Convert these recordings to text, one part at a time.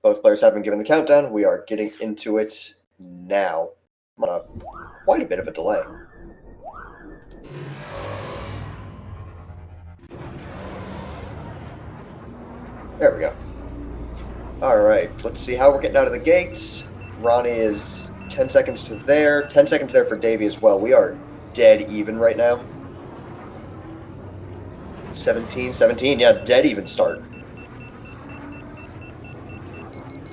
Both players have been given the countdown. We are getting into it now. I'm on quite a bit of a delay. There we go. Alright, let's see how we're getting out of the gates. Roni is 10 seconds to there. 10 seconds there for Davey as well. We are dead even right now. 17, yeah, dead even start.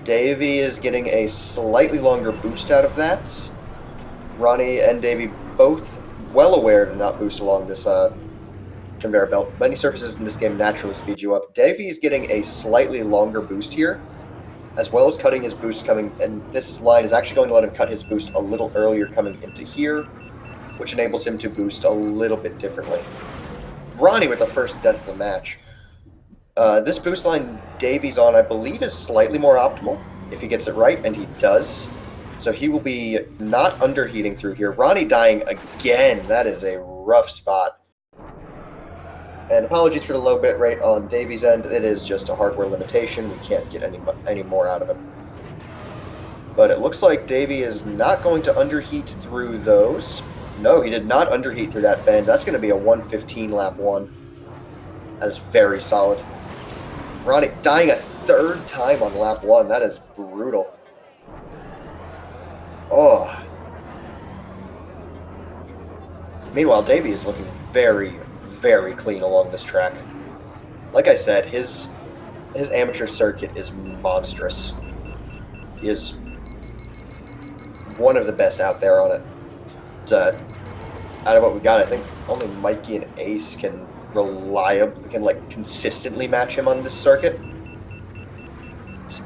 Davey is getting a slightly longer boost out of that. Roni and Davey both well aware to not boost along this conveyor belt. Many surfaces in this game naturally speed you up. Davey is getting a slightly longer boost here, as well as cutting his boost coming, and this line is actually going to let him cut his boost a little earlier coming into here, which enables him to boost a little bit differently. Roni with the first death of the match. This boost line Davey's on, I believe, is slightly more optimal if he gets it right, and he does. So he will be not underheating through here. Roni dying again. That is a rough spot. And apologies for the low bit rate on Davey's end. It is just a hardware limitation. We can't get any more out of it. But it looks like Davey is not going to underheat through those. No, he did not underheat through that bend. That's going to be a 115 lap 1. That is very solid. Roni dying a third time on lap 1. That is brutal. Oh. Meanwhile, Davey is looking very, very clean along this track. Like I said, his amateur circuit is monstrous. He is one of the best out there on it. It's out of what we got, I think only Mikey and Ace can consistently match him on this circuit.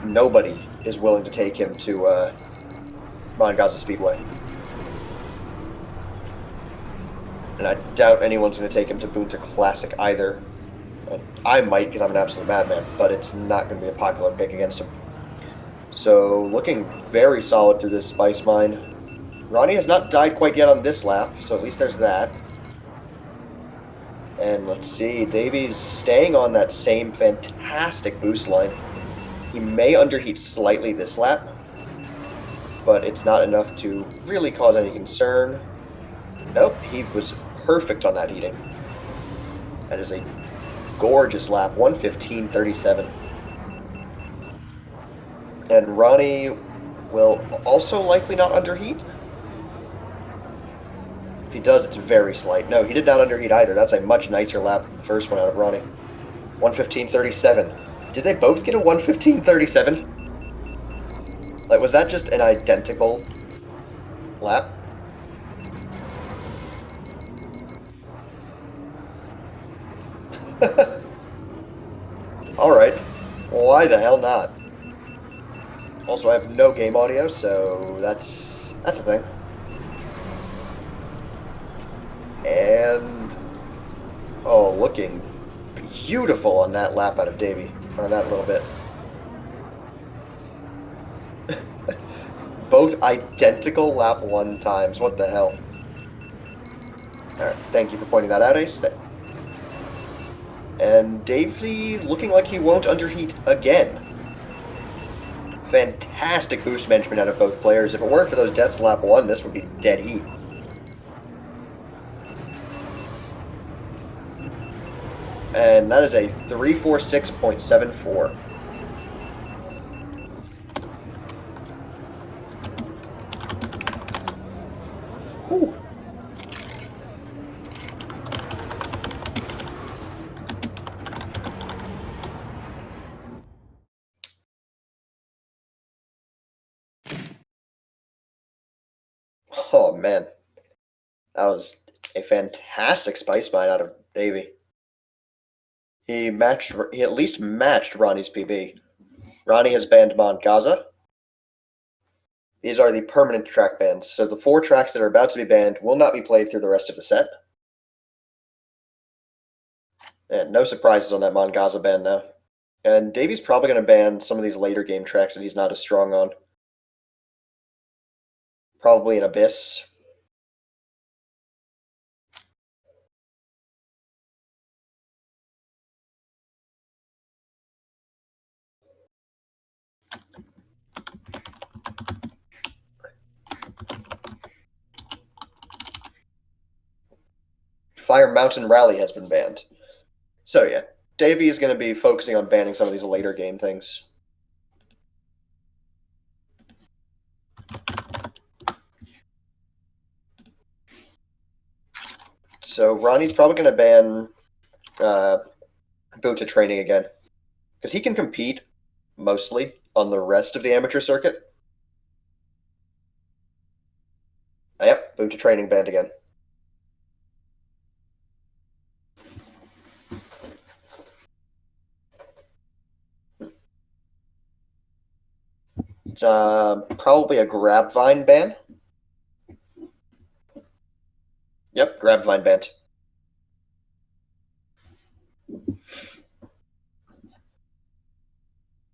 Nobody is willing to take him to Mount Gaza Speedway. And I doubt anyone's going to take him to Boonta Classic either. I might, because I'm an absolute madman, but it's not going to be a popular pick against him. So, looking very solid through this Spice Mine. Roni has not died quite yet on this lap, so at least there's that. And let's see, Davey's staying on that same fantastic boost line. He may underheat slightly this lap, but it's not enough to really cause any concern. Nope, he was perfect on that heating. That is a gorgeous lap, 1:15.37. And Roni will also likely not underheat. If he does, it's very slight. No, he did not underheat either. That's a much nicer lap than the first one out of Roni. 1:15.37. Did they both get a 1:15.37? Like, was that just an identical lap? Alright. Why the hell not? Also, I have no game audio, so that's a thing. And... oh, looking beautiful on that lap out of Davey. On that little bit. Both identical lap 1 times. What the hell? Alright, thank you for pointing that out, Ace. And Davey looking like he won't underheat again. Fantastic boost management out of both players. If it weren't for those deaths lap 1, this would be dead heat. And that is a 346.74. Whew. Oh, man. That was a fantastic Spice Mine out of Davey. He at least matched Roni's PB. Roni has banned Mount Gaza. These are the permanent track bans, so the 4 tracks that are about to be banned will not be played through the rest of the set. And no surprises on that Mount Gaza ban now. And Davey's probably going to ban some of these later game tracks that he's not as strong on. Probably an Abyss. Fire Mountain Rally has been banned. So yeah, Davey is going to be focusing on banning some of these later game things. So Ronnie's probably going to ban Boot to Training again, because he can compete mostly on the rest of the amateur circuit. Yep, Boot to Training banned again. It's probably a Grabvine ban. Yep, Grabvine banned.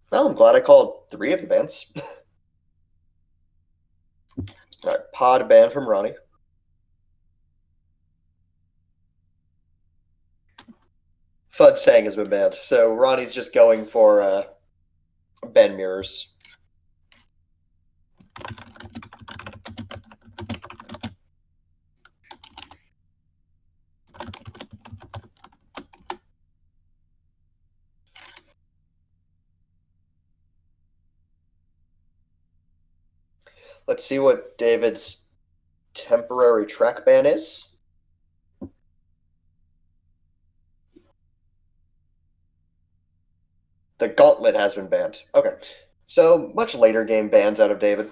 Well, I'm glad I called 3 of the bans. Alright, Pod ban from Ronnie. Fud Sang has been banned, so Ronnie's just going for Ben Mirrors. Let's see what David's temporary track ban is. The Gauntlet has been banned. Okay. So, much later game bans out of David.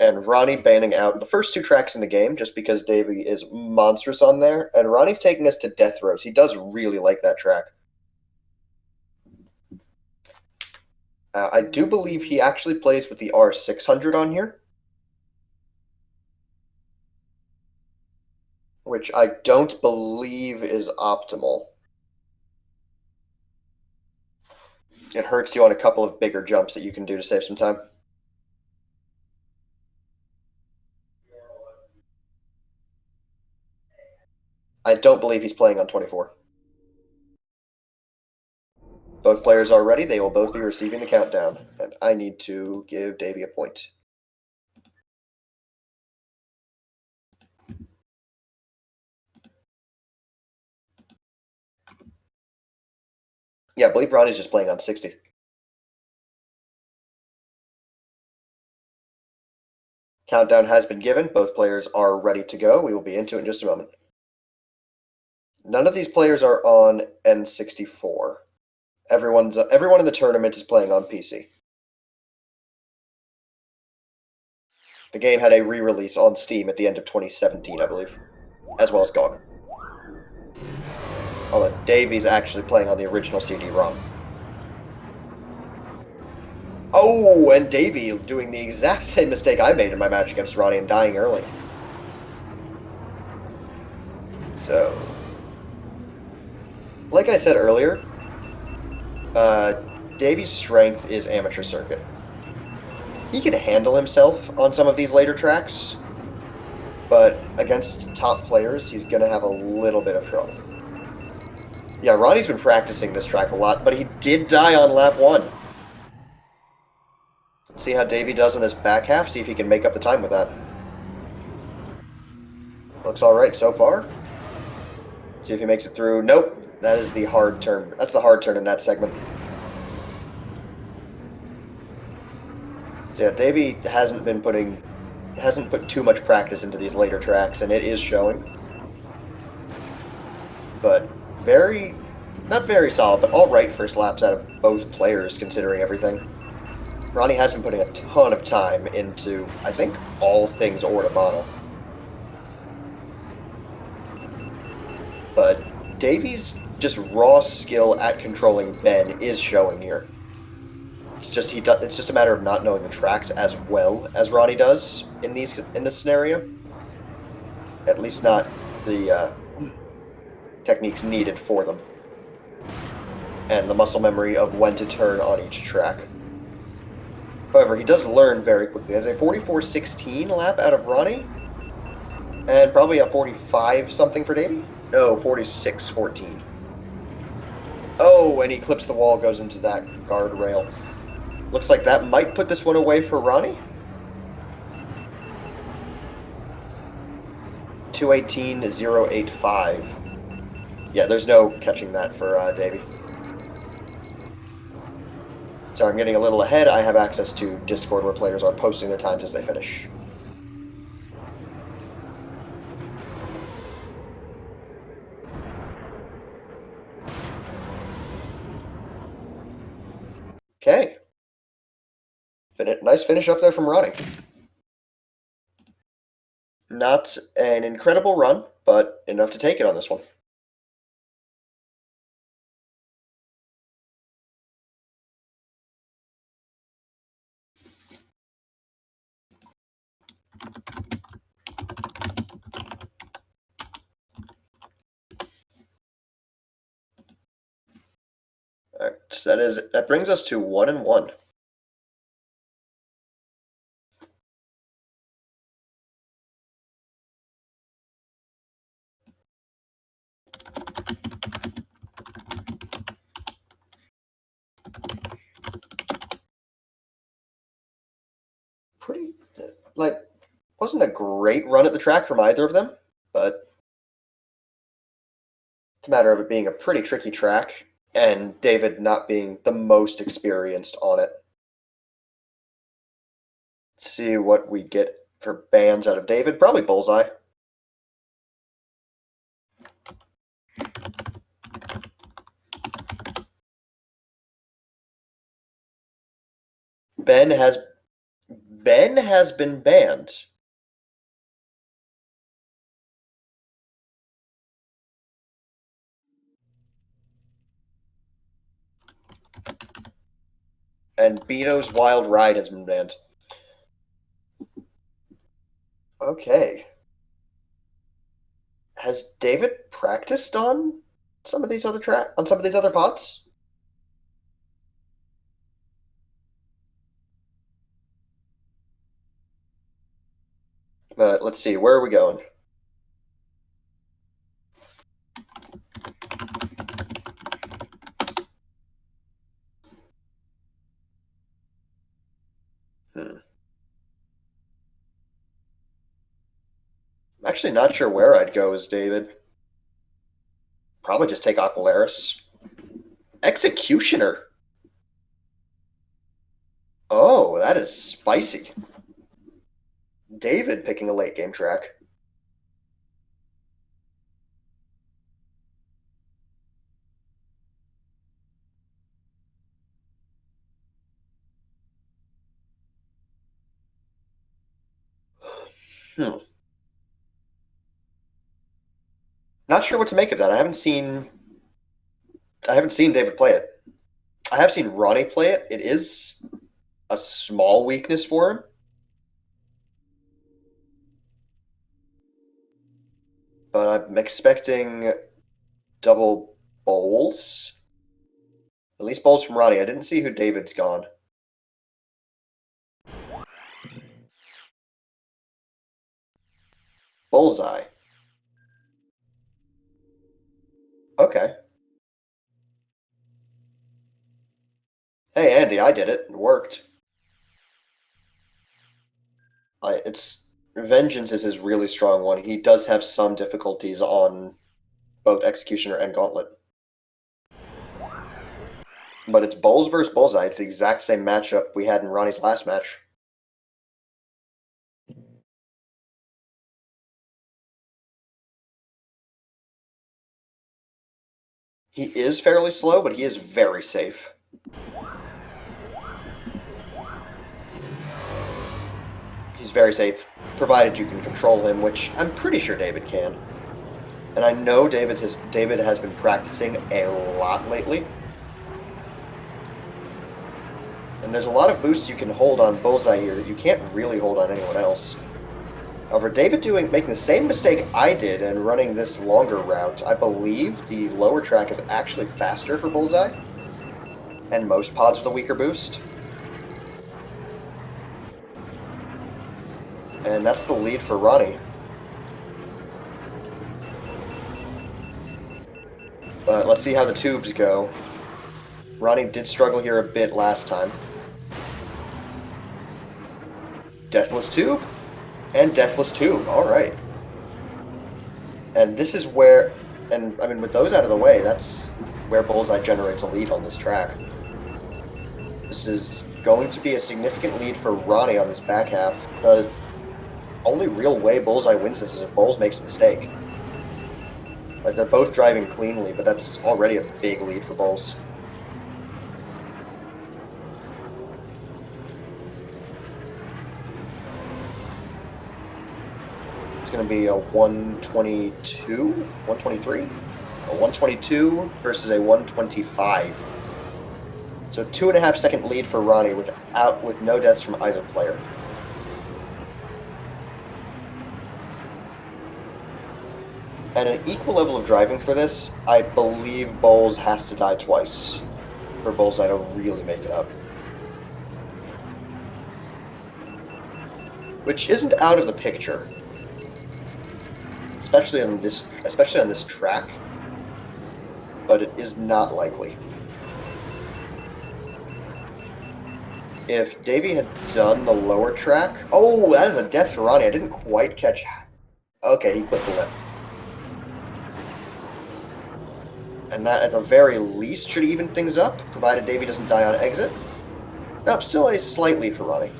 And Ronnie banning out the first 2 tracks in the game just because Davey is monstrous on there. And Ronnie's taking us to Death Rows. He does really like that track. I do believe he actually plays with the R600 on here, which I don't believe is optimal. It hurts you on a couple of bigger jumps that you can do to save some time. I don't believe he's playing on 24. Both players are ready. They will both be receiving the countdown. And I need to give Davey a point. Yeah, I believe Ronnie's just playing on 60. Countdown has been given. Both players are ready to go. We will be into it in just a moment. None of these players are on N64. Everyone in the tournament is playing on PC. The game had a re-release on Steam at the end of 2017, I believe, as well as GOG. Although Davey's actually playing on the original CD-ROM. Oh, and Davey doing the exact same mistake I made in my match against Roni and dying early. So, like I said earlier, Davey's strength is amateur circuit. He can handle himself on some of these later tracks, but against top players, he's going to have a little bit of trouble. Yeah, Ronnie's been practicing this track a lot, but he did die on lap 1. Let's see how Davey does in this back half, see if he can make up the time with that. Looks alright so far. See if he makes it through. Nope, that is the hard turn. That's the hard turn in that segment. So yeah, Davey hasn't put too much practice into these later tracks, and it is showing. But not very solid, but alright first laps out of both players, considering everything. Roni has been putting a ton of time into, I think, all things Ordomano. But Davey's just raw skill at controlling Ben is showing here. It's just a matter of not knowing the tracks as well as Roni does in this scenario. At least not the techniques needed for them, and the muscle memory of when to turn on each track. However, he does learn very quickly. There's a 44.16 lap out of Roni, and probably a 45 something for Davey. No, 46.14. Oh, and he clips the wall, goes into that guardrail. Looks like that might put this one away for Roni. 218.085. Yeah, there's no catching that for Davey. So I'm getting a little ahead. I have access to Discord where players are posting their times as they finish. Okay. Nice finish up there from Roni. Not an incredible run, but enough to take it on this one. All right, so that brings us to 1-1. Pretty, wasn't a great run at the track from either of them, but it's a matter of it being a pretty tricky track and David not being the most experienced on it. Let's see what we get for bands out of David. Probably Bullseye. Ben has been banned. And Beto's Wild Ride has been banned. Okay. Has David practiced on some of these other pots? But let's see, where are we going? I'm actually not sure where I'd go as David. Probably just take Aqualaris. Executioner. Oh, that is spicy. David picking a late game track. Not sure what to make of that. I haven't seen David play it. I have seen Roni play it. It is a small weakness for him. But I'm expecting double bowls. At least bowls from Roni. I didn't see who David's gone. Bullseye. Okay. Hey, Andy, I did it. It worked. It's Vengeance is his really strong one. He does have some difficulties on both Executioner and Gauntlet. But it's Bowls versus Bullseye. It's the exact same matchup we had in Roni's last match. He is fairly slow, but he is very safe. He's very safe, provided you can control him, which I'm pretty sure David can. And I know David has been practicing a lot lately. And there's a lot of boosts you can hold on Bullseye here that you can't really hold on anyone else. However, David making the same mistake I did and running this longer route. I believe the lower track is actually faster for Bullseye, and most pods with a weaker boost. And that's the lead for Roni. But let's see how the tubes go. Roni did struggle here a bit last time. Deathless Tube? And Deathless Tube, alright. And this is where, and I mean, with those out of the way, that's where Bullseye generates a lead on this track. This is going to be a significant lead for Ronnie on this back half. The only real way Bullseye wins this is if Bulls makes a mistake. Like, they're both driving cleanly, but that's already a big lead for Bulls. It's going to be a 122, 123, a 122 versus a 125. So 2.5 second lead for Ronnie with no deaths from either player. At an equal level of driving for this, I believe Bowles has to die twice for Bullseye to really make it up. Which isn't out of the picture. Especially on this track. But it is not likely. If Davey had done the lower track... Oh, that is a death for Ronnie. I didn't quite catch... Okay, he clipped the lip. And that, at the very least, should even things up, provided Davey doesn't die on exit. Nope, still a slight lead for Ronnie.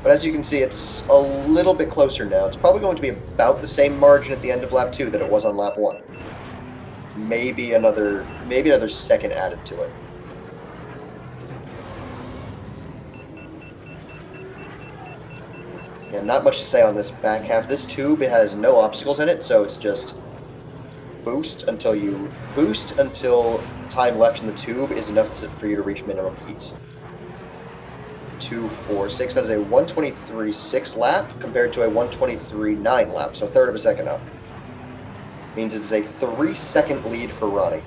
But as you can see, it's a little bit closer now. It's probably going to be about the same margin at the end of lap 2 that it was on lap 1. Maybe another second added to it. Yeah, not much to say on this back half. This tube has no obstacles in it, so it's just boost until the time left in the tube is enough for you to reach minimum heat. 2, 4, 6. That is a 123.6 lap compared to a 123.9 lap, so a third of a second up. Means it is a 3-second lead for Ronnie.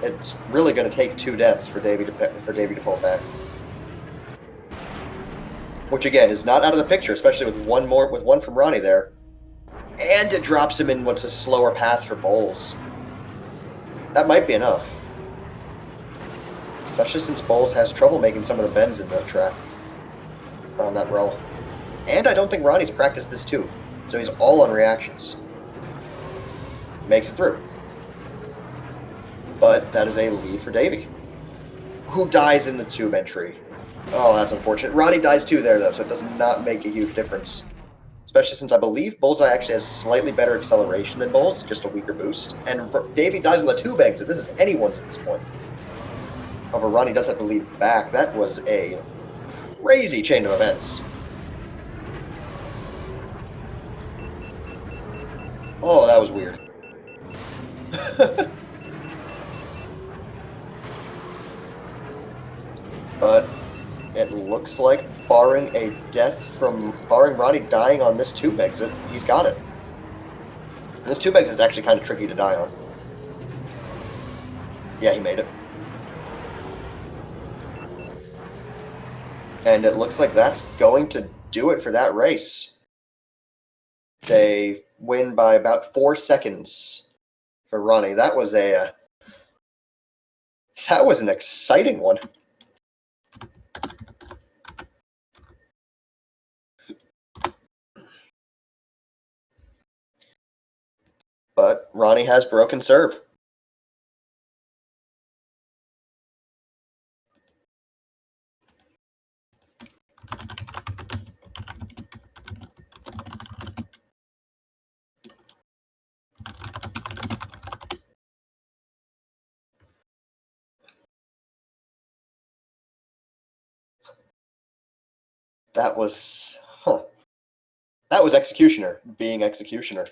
It's really going to take 2 deaths for Davey to pull back. Which again is not out of the picture, especially with one from Ronnie there. And it drops him in what's a slower path for Bowles. That might be enough. Especially since Bowles has trouble making some of the bends in the track on that roll. And I don't think Ronnie's practiced this too, so he's all on reactions. Makes it through. But that is a lead for Davey, who dies in the tube entry. Oh, that's unfortunate. Ronnie dies too there, though, so it does not make a huge difference. Especially since I believe Bullseye actually has slightly better acceleration than Bowles, just a weaker boost. And Davey dies on the tube exit. This is anyone's at this point. However, Ronnie does have to lead back. That was a crazy chain of events. Oh, that was weird. But it looks like, barring Ronnie dying on this tube exit, he's got it. This tube exit's actually kind of tricky to die on. Yeah, he made it. And it looks like that's going to do it for that race. They win by about 4 seconds for Ronnie. That was an exciting one. But Ronnie has broken serve. That was Executioner being Executioner.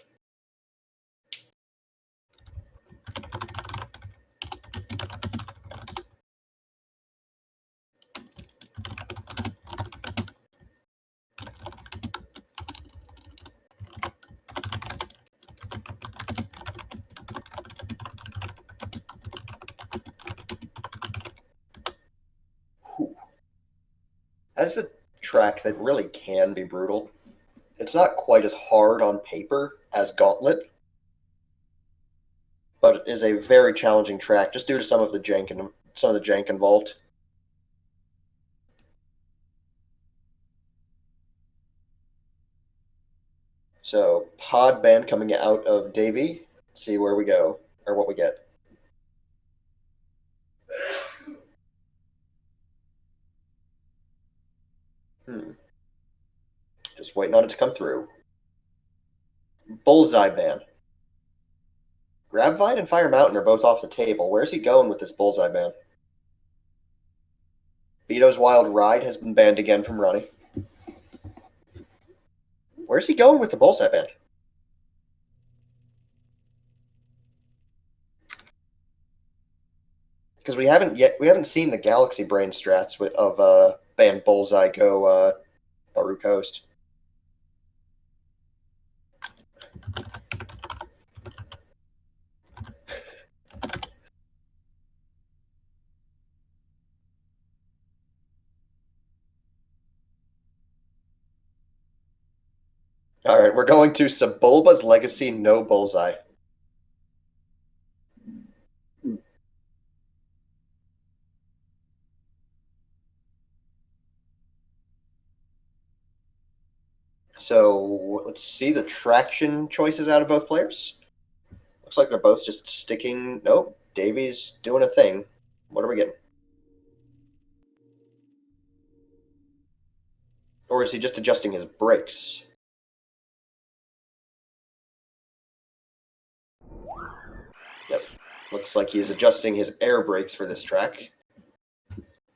Whew. That is a track that really can be brutal. It's not quite as hard on paper as Gauntlet, but it is a very challenging track just due to some of the jank involved. So, pod band coming out of Davey. See where we go, or what we get. Just waiting on it to come through. Bullseye ban. Grabvine and Fire Mountain are both off the table. Where's he going with this Bullseye ban? Vito's Wild Ride has been banned again from Roni. Where's he going with the Bullseye ban? Because we haven't seen the Galaxy Brain strats of ban Bullseye go Baru Coast. Alright, we're going to Sebulba's Legacy, no Bullseye. So, let's see the traction choices out of both players. Looks like they're both just sticking... Nope, Davey's doing a thing. What are we getting? Or is he just adjusting his brakes? Yep. Looks like he's adjusting his air brakes for this track.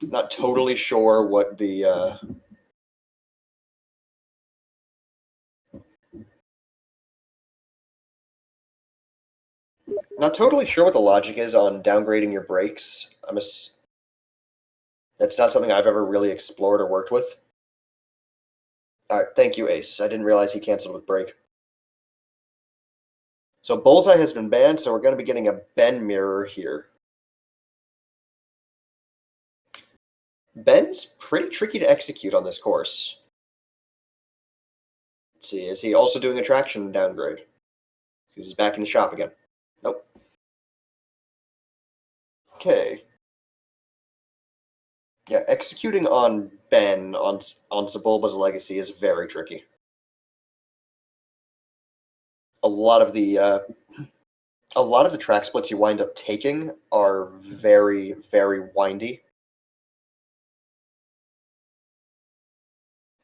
Not totally sure what the... Not totally sure what the logic is on downgrading your brakes. That's not something I've ever really explored or worked with. Alright, thank you, Ace. I didn't realize he canceled with brake. So Bullseye has been banned, so we're going to be getting a Ben mirror here. Ben's pretty tricky to execute on this course. Let's see, is he also doing a traction downgrade? Because he's back in the shop again. Nope. Okay. Yeah, executing on Ben on Sebulba's Legacy is very tricky. A lot of the track splits you wind up taking are very, very windy,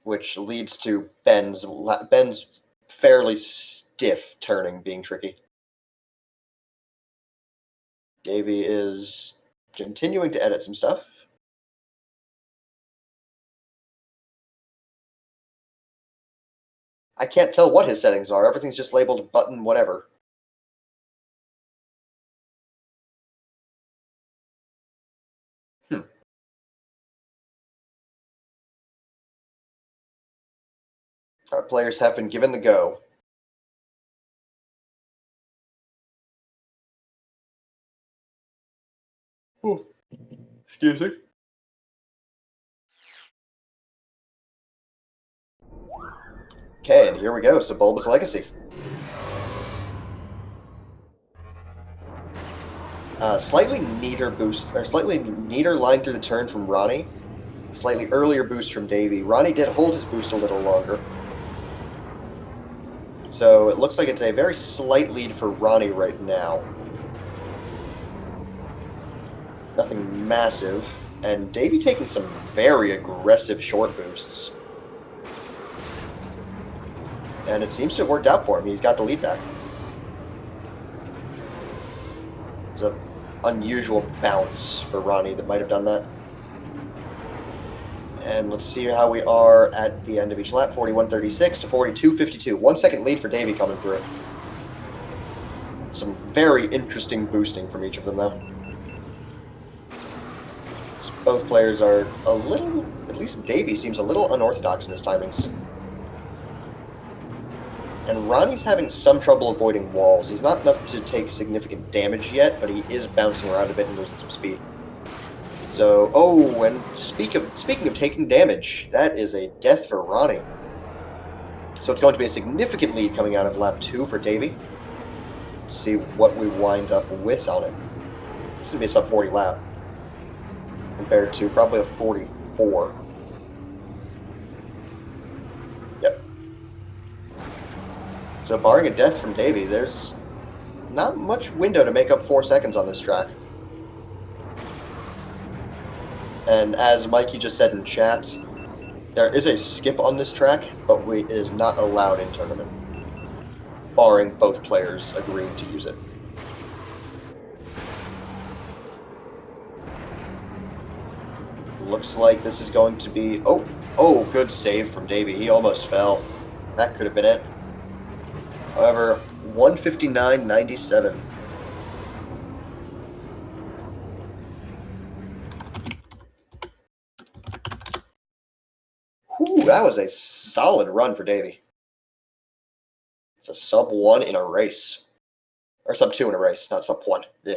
which leads to Ben's fairly stiff turning being tricky. Davey is continuing to edit some stuff. I can't tell what his settings are. Everything's just labeled button whatever. Our players have been given the go. Ooh. Excuse me. Okay, and here we go. Sebulba's Legacy. Slightly neater boost, or slightly neater line through the turn from Roni. Slightly earlier boost from Davey. Roni did hold his boost a little longer. So it looks like it's a very slight lead for Roni right now. Nothing massive. And Davey taking some very aggressive short boosts. And it seems to have worked out for him. He's got the lead back. It's an unusual bounce for Roni that might have done that. And let's see how we are at the end of each lap. 41.36 to 42.52. 1 second lead for Davey coming through. Some very interesting boosting from each of them, though. Both players are a little, at least Davey seems a little unorthodox in his timings. And Roni's having some trouble avoiding walls. He's not enough to take significant damage yet, but he is bouncing around a bit and losing some speed. So, oh, and speaking of taking damage, that is a death for Roni. So it's going to be a significant lead coming out of lap 2 for Davey. Let's see what we wind up with on it. It's going to be a sub 40 lap compared to probably a 44. Yep. So barring a death from Davey, there's not much window to make up 4 seconds on this track. And as Mikey just said in chat, there is a skip on this track, but it is not allowed in tournament, barring both players agreeing to use it. Looks like this is going to be... Oh, good save from Davey. He almost fell. That could have been it. However, 159.97. Whew, that was a solid run for Davey. It's a sub-1 in a race. Or sub-2 in a race, not sub-1. Yeah.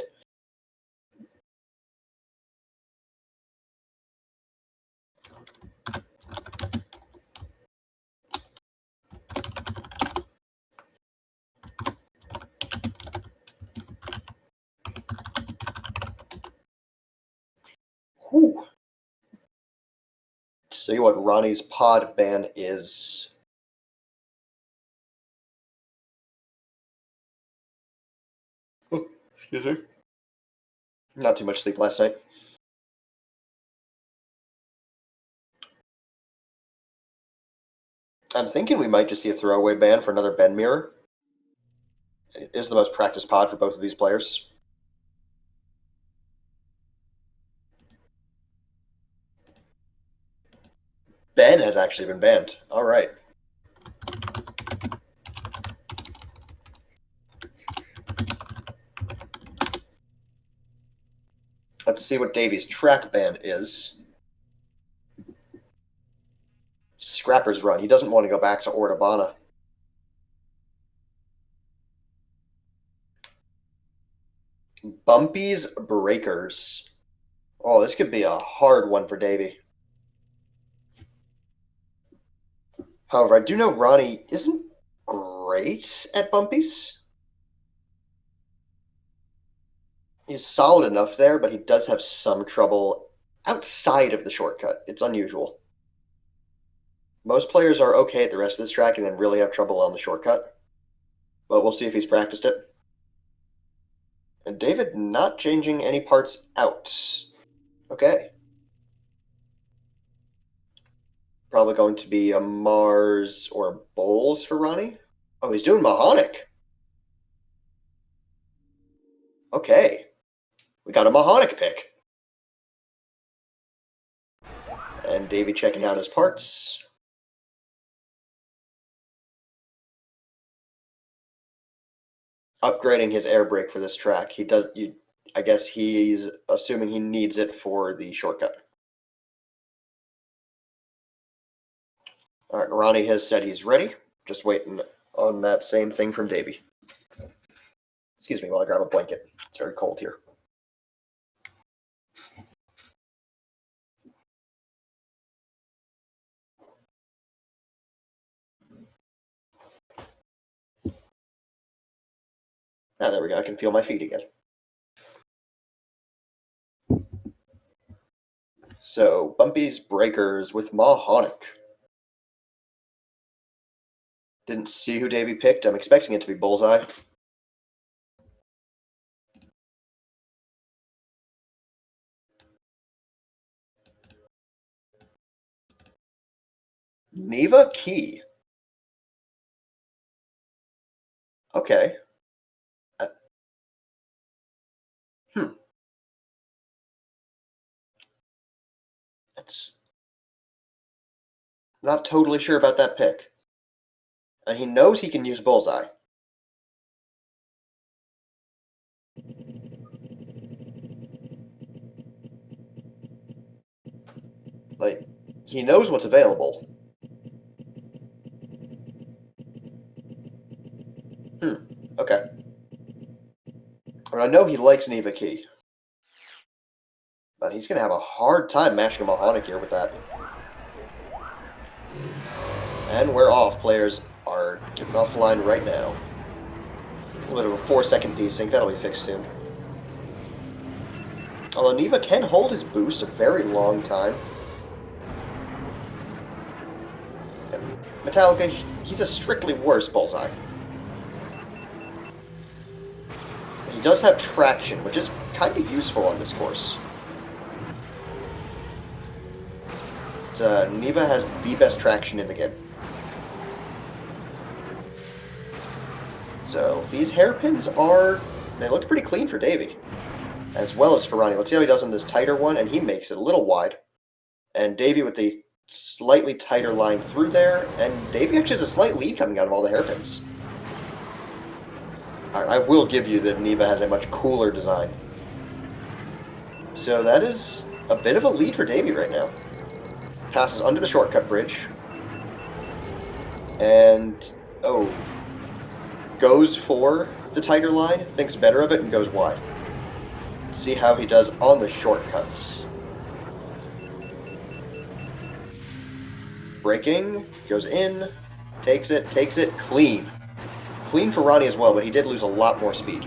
Whew. See what Roni's pod ban is. Oh, excuse me. Not too much sleep last night. I'm thinking we might just see a throwaway ban for another Ben mirror. It is the most practiced pod for both of these players. Ben has actually been banned. All right. Let's see what Davey's track ban is. Scrapper's Run. He doesn't want to go back to Ordabana. Bumpy's Breakers. Oh, this could be a hard one for Davey. However, I do know Roni isn't great at bumpies. He's solid enough there, but he does have some trouble outside of the shortcut. It's unusual. Most players are okay at the rest of this track and then really have trouble on the shortcut. But we'll see if he's practiced it. And David not changing any parts out. Okay. Probably going to be a Mars or a Bowls for Roni. Oh, he's doing Mahonic. Okay. We got a Mahonic pick. And Davey checking out his parts. Upgrading his air brake for this track. I guess he's assuming he needs it for the shortcut. All right, Roni has said he's ready. Just waiting on that same thing from Davey. Excuse me while I grab a blanket. It's very cold here. Ah, there we go. I can feel my feet again. So, Bumpy's Breakers with Mahonic. Didn't see who Davey picked. I'm expecting it to be Bullseye. Neva Key. Okay. That's not totally sure about that pick. And he knows he can use Bullseye. Like, he knows what's available. Okay. But I know he likes Neva Key. But he's going to have a hard time matching a Mahonic here with that. And we're off. Players are getting off the line right now. A little bit of a 4-second desync. That'll be fixed soon. Although Neva can hold his boost a very long time. Metallica, he's a strictly worse Bullseye. does have traction, which is kind of useful on this course. Neva has the best traction in the game. So these hairpins they look pretty clean for Davey, as well as for Roni. Let's see how he does on this tighter one, and he makes it a little wide. And Davey with the slightly tighter line through there, and Davey actually has a slight lead coming out of all the hairpins. I will give you that Neva has a much cooler design. So that is a bit of a lead for Davey right now. Passes under the shortcut bridge. And, goes for the tighter line, thinks better of it, and goes wide. See how he does on the shortcuts. Braking, goes in, takes it, clean. Clean for Roni as well, but he did lose a lot more speed.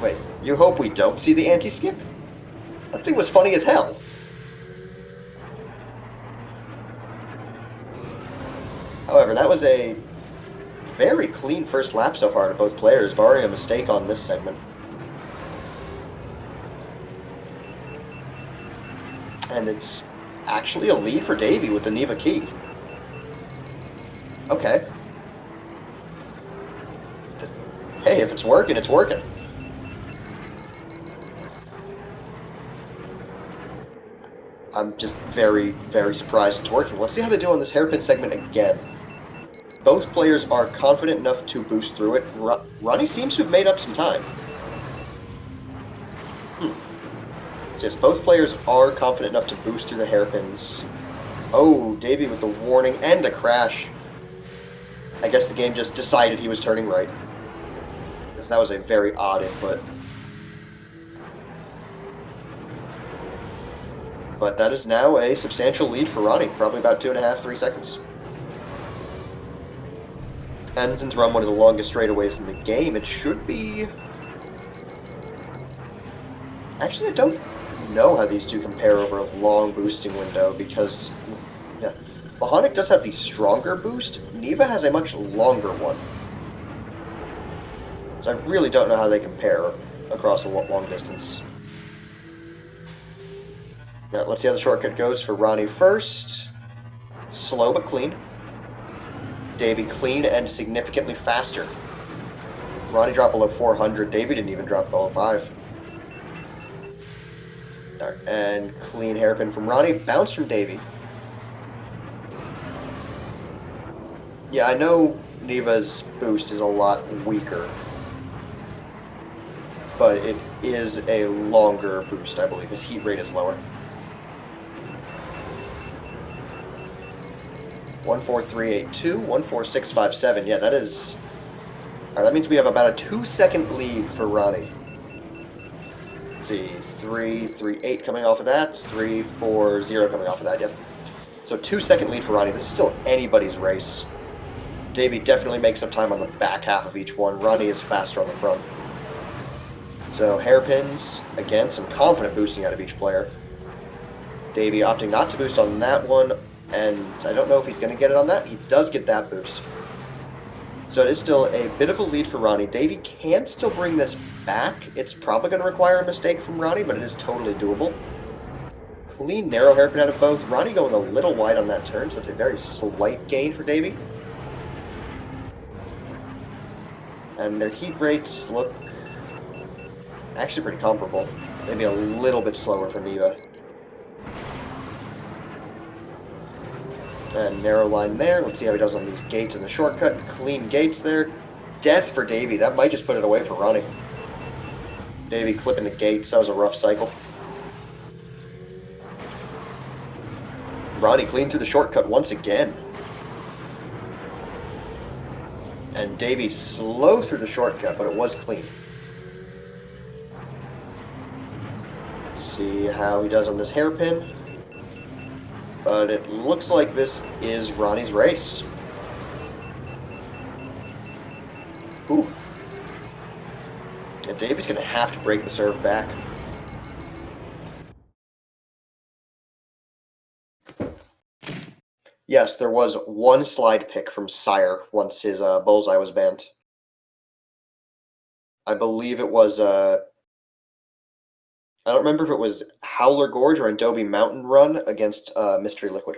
Wait, you hope we don't see the anti-skip? That thing was funny as hell. However, that was a very clean first lap so far to both players, barring a mistake on this segment. And it's actually a lead for Davey with the Neva key. Okay. Hey, if it's working, it's working. I'm just very, very surprised it's working. Let's see how they do on this hairpin segment again. Both players are confident enough to boost through it. Roni seems to have made up some time. Just both players are confident enough to boost through the hairpins. Oh, Davey with the warning and the crash. I guess the game just decided he was turning right. Because that was a very odd input. But that is now a substantial lead for Roni, probably about 2.5, 3 seconds. And since run one of the longest straightaways in the game, it should be... Actually, I don't know how these two compare over a long boosting window, because... Yeah, Mahonic does have the stronger boost. Neva has a much longer one. So I really don't know how they compare across a long distance. Now, let's see how the shortcut goes for Roni first. Slow but clean. Davey clean and significantly faster. Roni dropped below 400. Davey didn't even drop below 5. Right, and clean hairpin from Roni. Bounce from Davey. Yeah, I know Neva's boost is a lot weaker, but it is a longer boost, I believe. His heat rate is lower. 14382, 14657. Yeah, that is... Alright, that means we have about a 2-second lead for Roni. Let's see, 338 coming off of that, 340 coming off of that, yep. So 2-second lead for Roni. This is still anybody's race. Davey definitely makes up time on the back half of each one. Roni is faster on the front. So hairpins, again, some confident boosting out of each player. Davey opting not to boost on that one, and I don't know if he's going to get it on that. He does get that boost. So it is still a bit of a lead for Roni. Davey can still bring this back. It's probably going to require a mistake from Roni, but it is totally doable. Clean narrow hairpin out of both. Roni going a little wide on that turn, so it's a very slight gain for Davey. And their heat rates look actually pretty comparable. Maybe a little bit slower for Neva. And narrow line there. Let's see how he does on these gates in the shortcut. Clean gates there. Death for Davey. That might just put it away for Roni. Davey clipping the gates. That was a rough cycle. Roni clean through the shortcut once again. And Davey slow through the shortcut, but it was clean. Let's see how he does on this hairpin. But it looks like this is Roni's race. Ooh. Yeah, Davey's going to have to break the serve back. Yes, there was one slide pick from Sire once his bullseye was banned. I believe it was, I don't remember if it was Howler Gorge or Adobe Mountain Run against Mystery Liquid.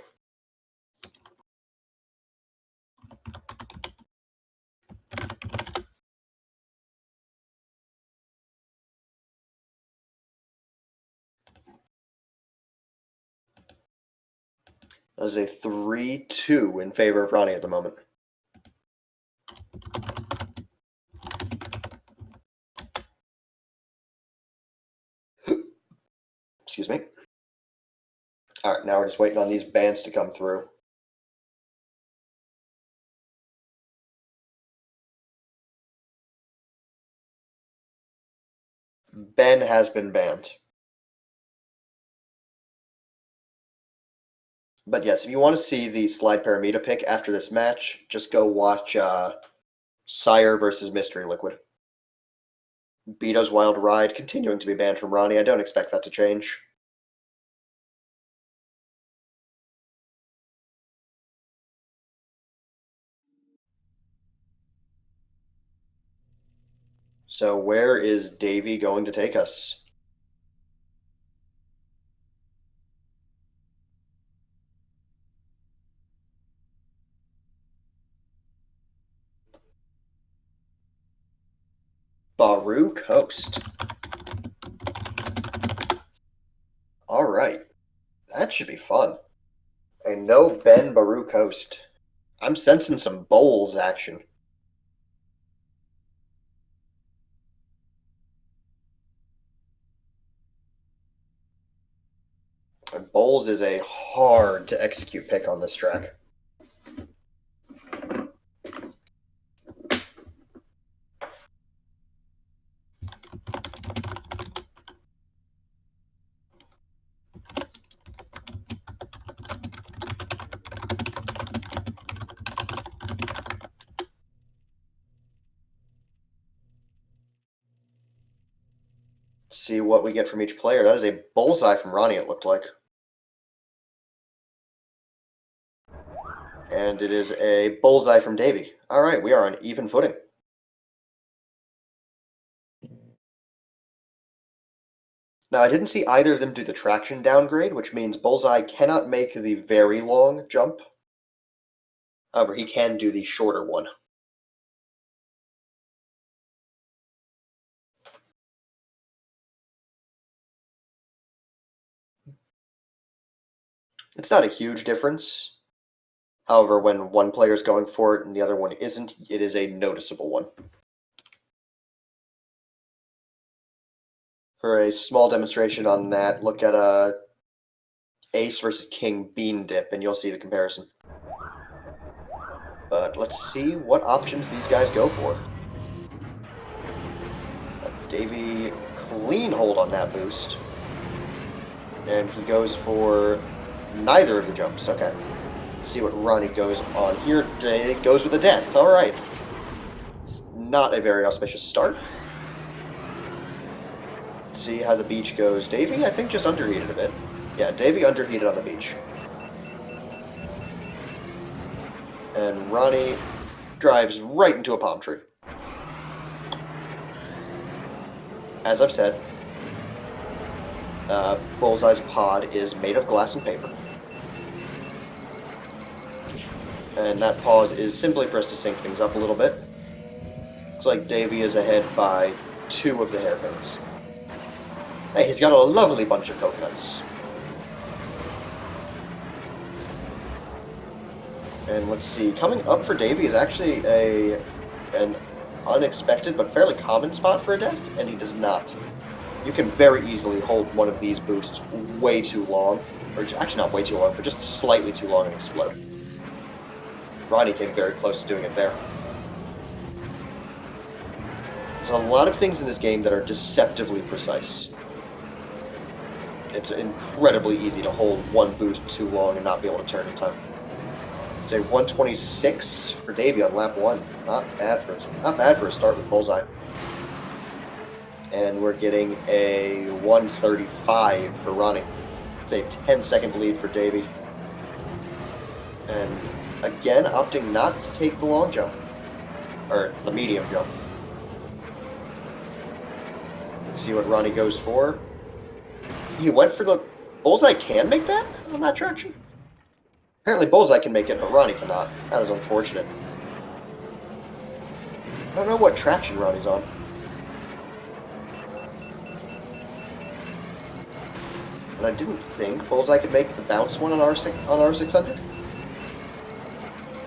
That is a 3-2 in favor of Roni at the moment. Excuse me. All right, now we're just waiting on these bands to come through. Ben has been banned. But yes, if you want to see the Slide Paramita pick after this match, just go watch Sire versus Mystery Liquid. Beto's Wild Ride continuing to be banned from Roni. I don't expect that to change. So where is Davey going to take us? Baru Coast. All right. That should be fun. A no Ben Baru Coast. I'm sensing some bowls action. Bowls is a hard to execute pick on this track. See what we get from each player. That is a bullseye from Roni, it looked like. And it is a bullseye from Davey. All right, we are on even footing. Now, I didn't see either of them do the traction downgrade, which means Bullseye cannot make the very long jump. However, he can do the shorter one. It's not a huge difference. However, when one player is going for it and the other one isn't, it is a noticeable one. For a small demonstration on that, look at a Ace versus King Bean Dip, and you'll see the comparison. But let's see what options these guys go for. Davey, clean hold on that boost. And he goes for neither of the jumps. Okay. Let's see what Roni goes on here. It goes with a death. All right. It's not a very auspicious start. Let's see how the beach goes. Davey, I think, just underheated a bit. Yeah, Davey underheated on the beach. And Roni drives right into a palm tree. As I've said, Bullseye's pod is made of glass and paper. And that pause is simply for us to sync things up a little bit. Looks like Davey is ahead by 2 of the hairpins. Hey, he's got a lovely bunch of coconuts. And let's see, coming up for Davey is actually an unexpected but fairly common spot for a death, and he does not. You can very easily hold one of these boosts way too long, or actually not way too long, but just slightly too long and explode. Roni came very close to doing it there. There's a lot of things in this game that are deceptively precise. It's incredibly easy to hold one boost too long and not be able to turn in time. It's a 126 for Davey on lap 1. Not bad for a start with Bullseye. And we're getting a 135 for Roni. It's a 10-second lead for Davey. And again, opting not to take the long jump. Or the medium jump. Let's see what Roni goes for. He went for the... Bullseye can make that on that traction? Apparently Bullseye can make it, but Roni cannot. That is unfortunate. I don't know what traction Roni's on. And I didn't think Bullseye could make the bounce one on R600.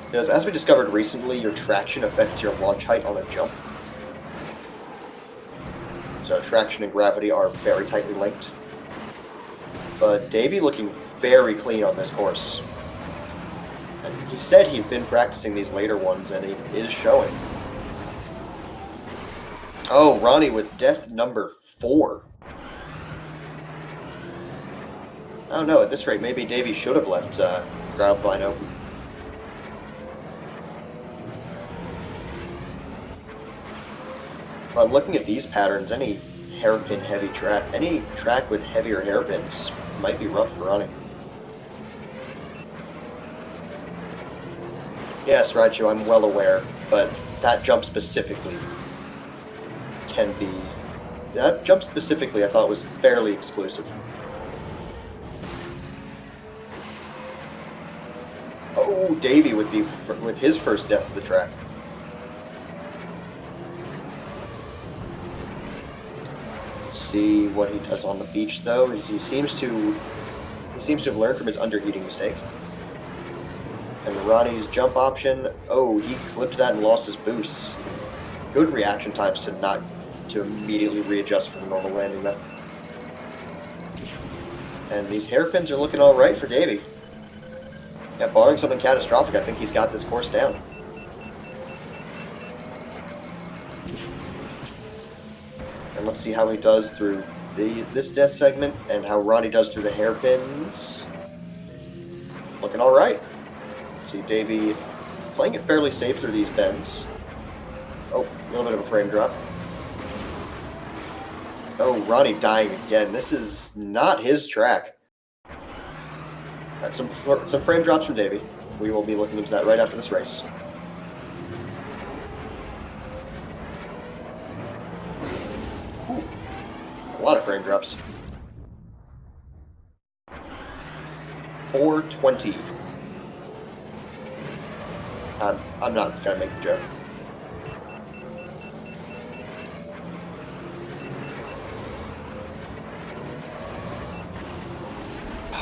Because as we discovered recently, your traction affects your launch height on a jump. So traction and gravity are very tightly linked. But Davey looking very clean on this course. And he said he'd been practicing these later ones, and he is showing. Oh, Roni with death number 4. I don't know, at this rate, maybe Davey should have left ground line open. But looking at these patterns, any track with heavier hairpins might be rough for Roni. Yes, Raichu, I'm well aware, but that jump specifically can be... That jump specifically I thought was fairly exclusive. Oh, Davey with his first death of the track. See what he does on the beach, though. He seems to have learned from his underheating mistake. And Roni's jump option. Oh, he clipped that and lost his boosts. Good reaction times to immediately readjust for the normal landing, though. And these hairpins are looking all right for Davey. Yeah, barring something catastrophic, I think he's got this course down. And let's see how he does through this death segment and how Roni does through the hairpins. Looking all right. See Davey playing it fairly safe through these bends. Oh, a little bit of a frame drop. Oh, Roni dying again. This is not his track. All right, some frame drops from Davey. We will be looking into that right after this race. Ooh, a lot of frame drops. 420. I'm not gonna make the joke.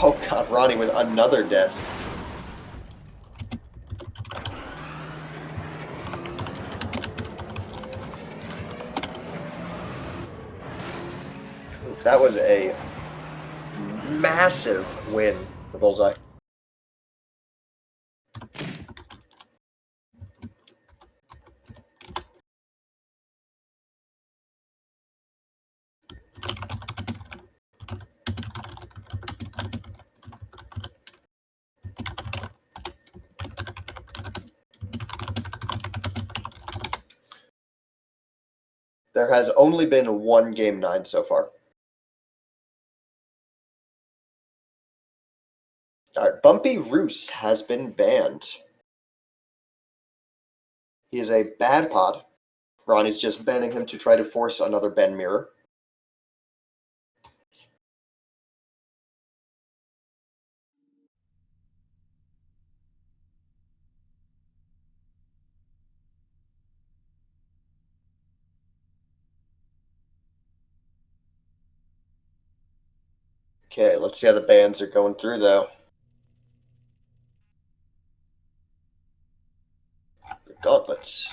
Oh god, Roni with another death. Oof, that was a massive win for Bullseye. There has only been one Game 9 so far. Alright, Bumpy Roos has been banned. He is a bad pod. Roni's just banning him to try to force another Ben mirror. Okay, let's see how the bans are going through, though. The gauntlets.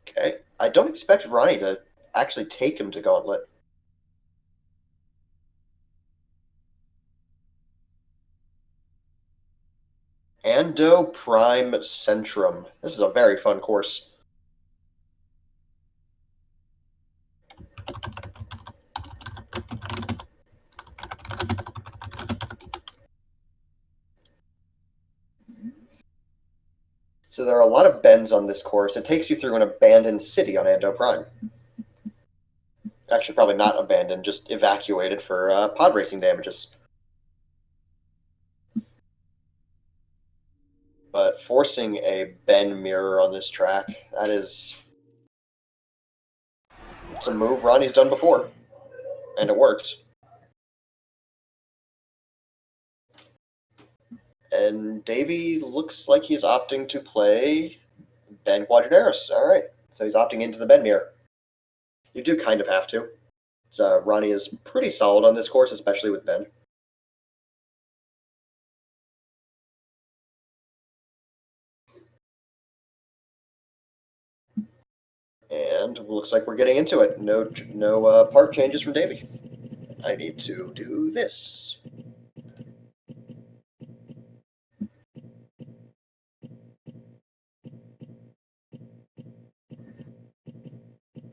Okay, I don't expect Roni to actually take him to gauntlet. Ando Prime Centrum. This is a very fun course. So there are a lot of bends on this course. It takes you through an abandoned city on Ando Prime. Actually, probably not abandoned, just evacuated for pod racing damages. But forcing a bend mirror on this track, it's a move Ronnie's done before, and it worked. And Davey looks like he's opting to play Ben Quadradaris. All right, so he's opting into the bend mirror. You do kind of have to. So Ronnie is pretty solid on this course, especially with Ben. And looks like we're getting into it. No part changes from Davey. I need to do this.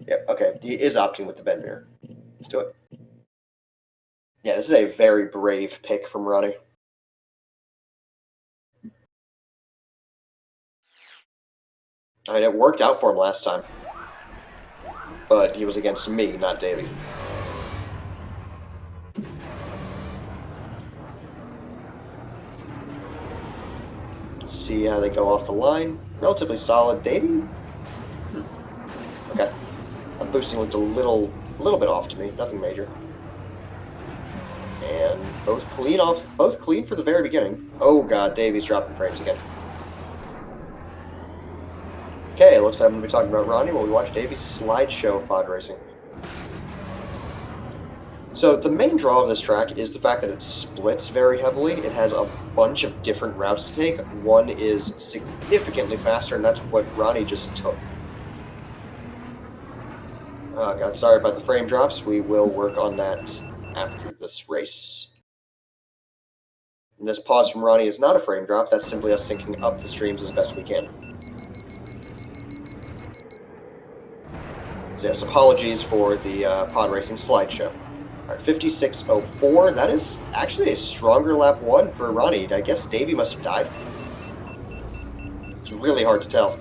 Yep, okay. He is opting with the bend mirror. Let's do it. Yeah, this is a very brave pick from Ronnie. I mean, it worked out for him last time. But he was against me, not Davey. See how they go off the line. Relatively solid. Davey? Okay. That boosting looked a little bit off to me. Nothing major. And both clean for the very beginning. Oh god, Davey's dropping frames again. Okay, looks like I'm going to be talking about Ronnie while we watch Davey's slideshow of pod racing. So the main draw of this track is the fact that it splits very heavily. It has a bunch of different routes to take. One is significantly faster, and that's what Ronnie just took. Oh god, sorry about the frame drops. We will work on that after this race. And this pause from Ronnie is not a frame drop. That's simply us syncing up the streams as best we can. So yes, apologies for the pod racing slideshow. All right, 56.04. That is actually a stronger lap 1 for Ronnie. I guess Davey must have died. It's really hard to tell.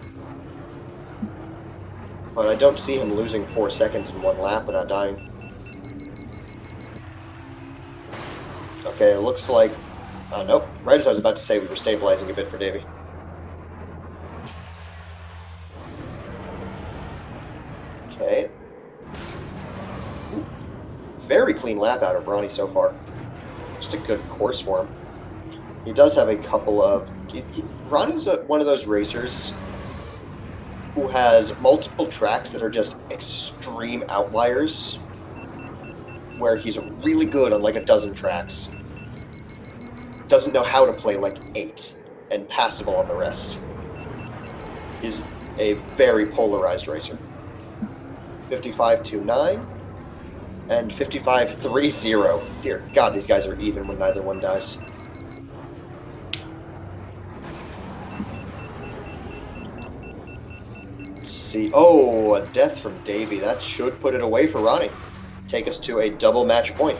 But I don't see him losing 4 seconds in one lap without dying. Okay, it looks like... nope. Right as I was about to say, we were stabilizing a bit for Davey. Okay. Ooh. Very clean lap out of Ronnie so far. Just a good course for him. He does have a couple of... Ronnie's one of those racers who has multiple tracks that are just extreme outliers, where he's really good on like a dozen tracks. Doesn't know how to play like 8, and passable on the rest. He's a very polarized racer. 55.29 and 55.30. Dear God, these guys are even when neither one dies. Let's see. Oh, a death from Davey. That should put it away for Ronnie. Take us to a double match point.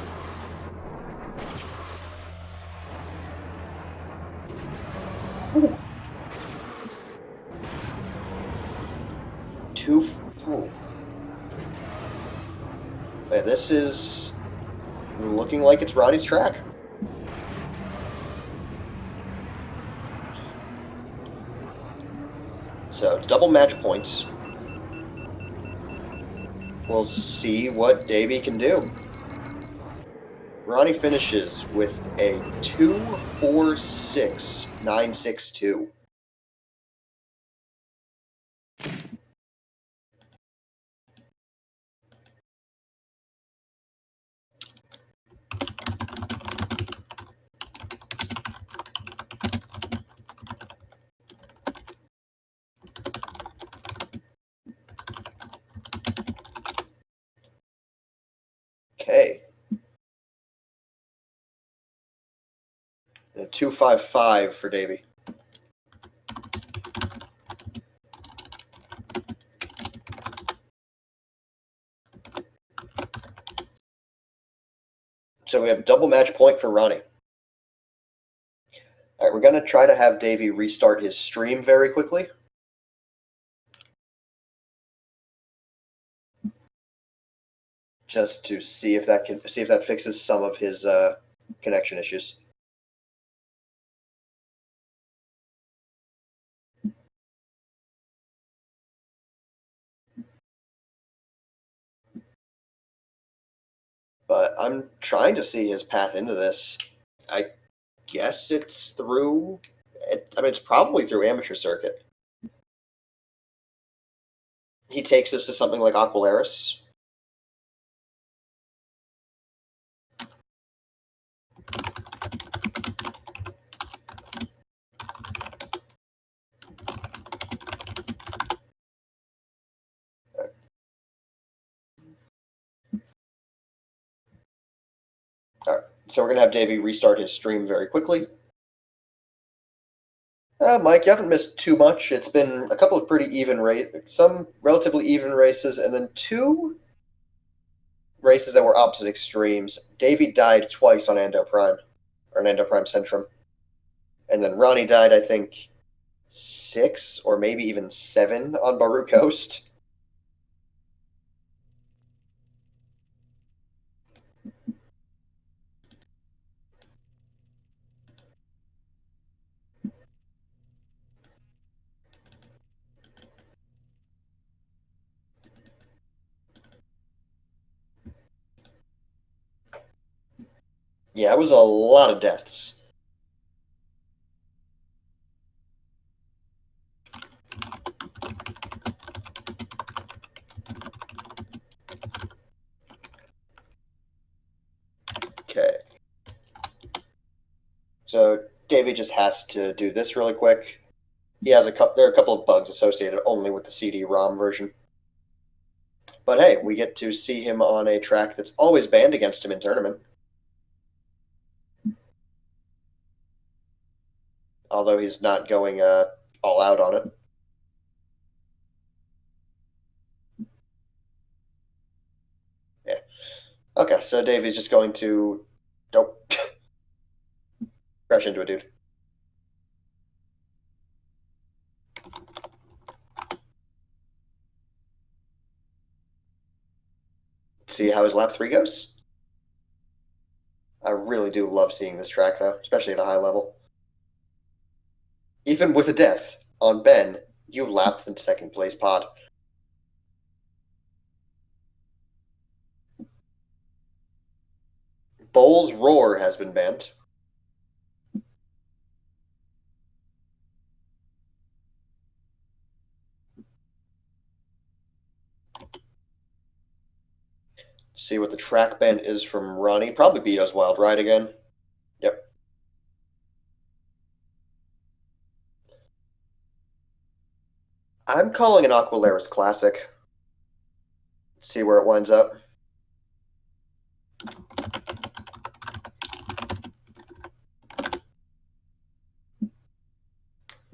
Ooh. This is looking like it's Ronnie's track. So, double match points. We'll see what Davey can do. Ronnie finishes with a 2.46.962. Okay. 2.55 for Davey. So we have double match point for Ronnie. All right, we're going to try to have Davey restart his stream very quickly. Just to see if that fixes some of his connection issues. but I'm trying to see his path into this. I guess it's through. It's probably through amateur circuit. He takes us to something like Aqualaris. All right, so we're gonna have Davey restart his stream very quickly. Mike, you haven't missed too much. It's been a couple of pretty even some relatively even races, and then two races that were opposite extremes. Davey died twice on Ando Prime, or an Ando Prime Centrum, and then Roni died, I think, 6 or maybe even 7 on Baru Coast. Yeah, it was a lot of deaths. Okay. So Davey just has to do this really quick. He has there are a couple of bugs associated only with the CD-ROM version. But hey, we get to see him on a track that's always banned against him in tournament. Although he's not going all out on it. Yeah. Okay, so Davey's just going to... Nope. Crash into a dude. See how his lap 3 goes? I really do love seeing this track, though, especially at a high level. Even with a death on Ben, you lapped the second place pod. Bull's Roar has been banned. See what the track ban is from Roni. Probably Beto's Wild Ride again. Yep. I'm calling an Aqualaris Classic. See where it winds up.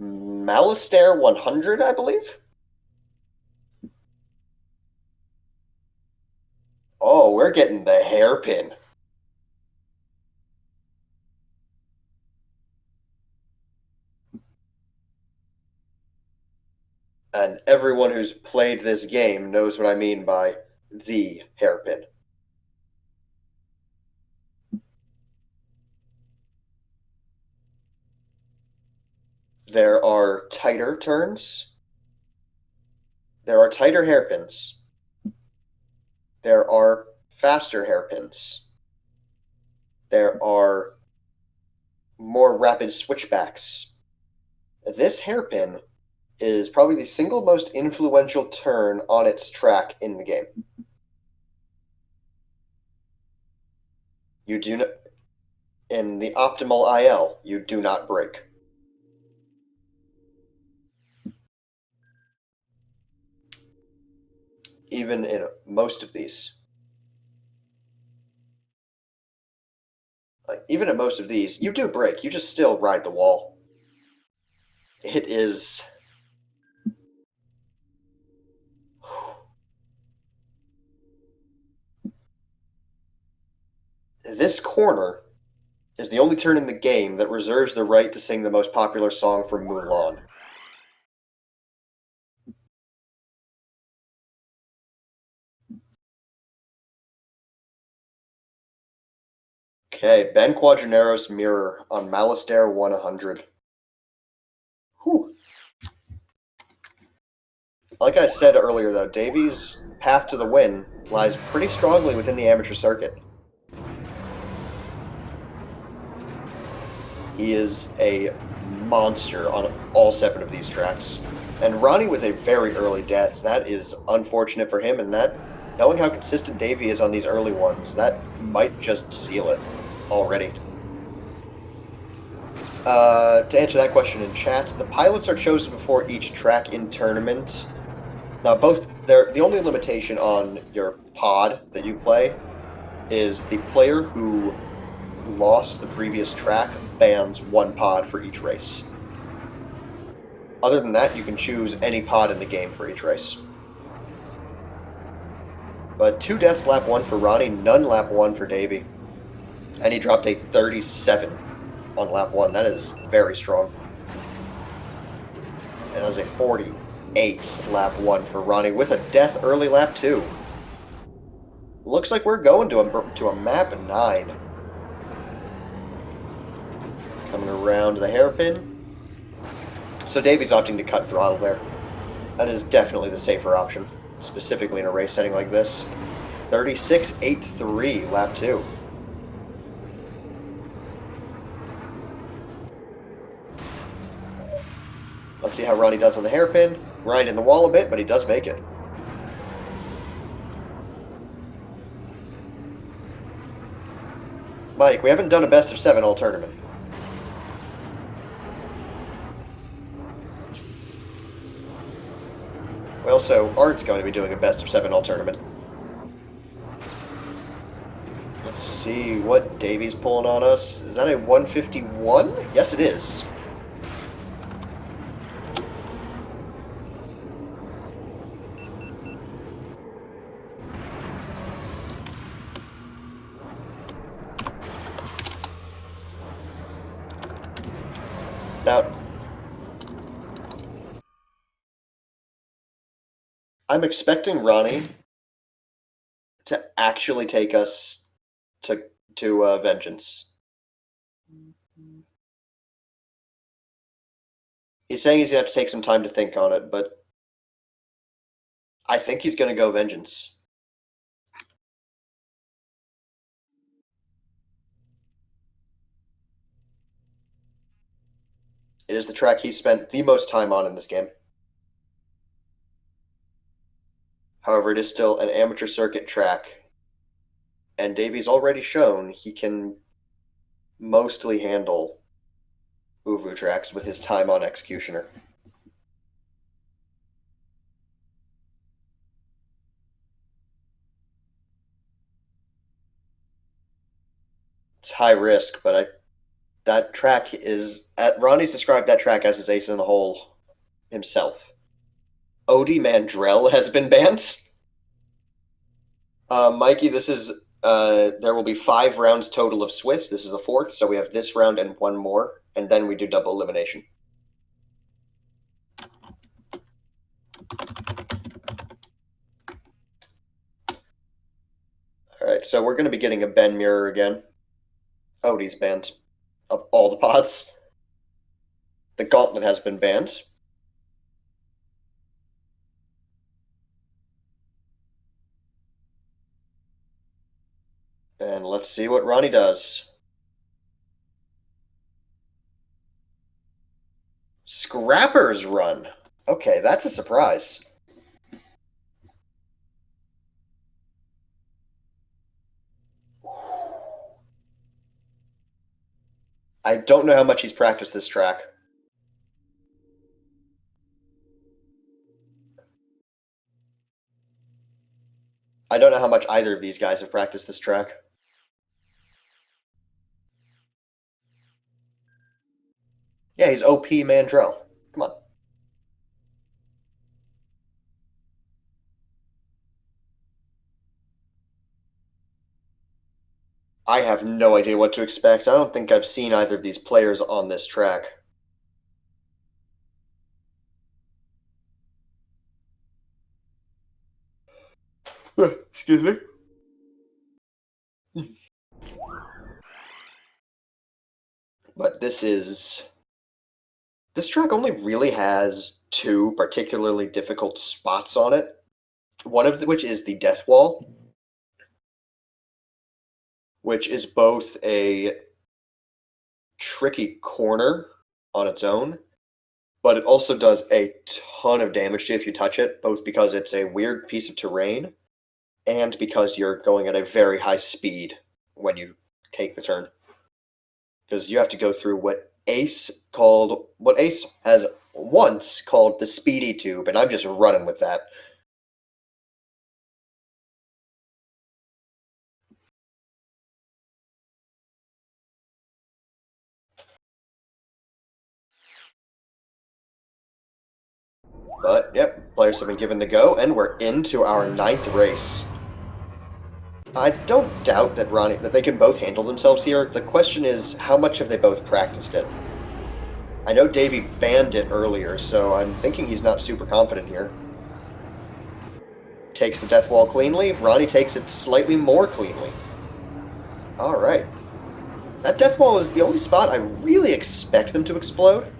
Malistaire 100, I believe? Oh, we're getting the hairpin. And everyone who's played this game knows what I mean by the hairpin. There are tighter turns. There are tighter hairpins. There are faster hairpins. There are more rapid switchbacks. This hairpin is probably the single most influential turn on its track in the game. You do not, in the optimal IL, you do not brake. Even in most of these. Like, even in most of these, you do brake, you just still ride the wall. It is... This corner is the only turn in the game that reserves the right to sing the most popular song from Mulan. Okay, Ben Quadranero's Mirror on Malistaire 100. Whew. Like I said earlier, though, Davey's path to the win lies pretty strongly within the amateur circuit. He is a monster on all 7 of these tracks. And Roni with a very early death, that is unfortunate for him, and that, knowing how consistent Davey is on these early ones, that might just seal it already. To answer that question in chat, the pilots are chosen before each track in tournament. Now, the only limitation on your pod that you play is the player who lost the previous track bans 1 pod for each race. Other than that, you can choose any pod in the game for each race. But 2 deaths lap 1 for Roni, none lap 1 for Davey. And he dropped a 37 on lap 1. That is very strong. And that was a 48 lap 1 for Roni with a death early lap 2. Looks like we're going to a map 9. Coming around the hairpin. So Davey's opting to cut throttle there. That is definitely the safer option, specifically in a race setting like this. 36.83 lap 2. Let's see how Roni does on the hairpin. Grinding the wall a bit, but he does make it. Mike, we haven't done a best of 7 all tournament. We also aren't going to be doing a best of 7 all tournament. Let's see what Davey's pulling on us. Is that a 151? Yes, it is. Now, I'm expecting Roni to actually take us to Vengeance. He's saying he's going to have to take some time to think on it, but I think he's going to go Vengeance. It is the track he spent the most time on in this game. However, it is still an amateur circuit track, and Davey's already shown he can mostly handle Uvu tracks with his time on Executioner. It's high risk, but that track is... Ronnie's described that track as his ace in the hole himself. Odie Mandrell has been banned. Mikey, this is... there will be 5 rounds total of Swiss. This is the 4th, so we have this round and 1 more, and then we do double elimination. Alright, so we're going to be getting a Ben Mirror again. Odie's banned. Of all the pods. The Gauntlet has been banned. And let's see what Roni does. Scrapper's Run. Okay, that's a surprise. I don't know how much he's practiced this track. I don't know how much either of these guys have practiced this track. Yeah, he's OP Mandrell. Come on. I have no idea what to expect. I don't think I've seen either of these players on this track. Excuse me. But this track only really has 2 particularly difficult spots on it. One of which is the Death Wall, which is both a tricky corner on its own, but it also does a ton of damage to you if you touch it, both because it's a weird piece of terrain and because you're going at a very high speed when you take the turn. Because you have to go through what Ace has once called the speedy tube, and I'm just running with that. But, yep, players have been given the go, and we're into our 9th race. I don't doubt that they can both handle themselves here. The question is, how much have they both practiced it? I know Davey banned it earlier, so I'm thinking he's not super confident here. Takes the death wall cleanly. Roni takes it slightly more cleanly. Alright. That death wall is the only spot I really expect them to explode.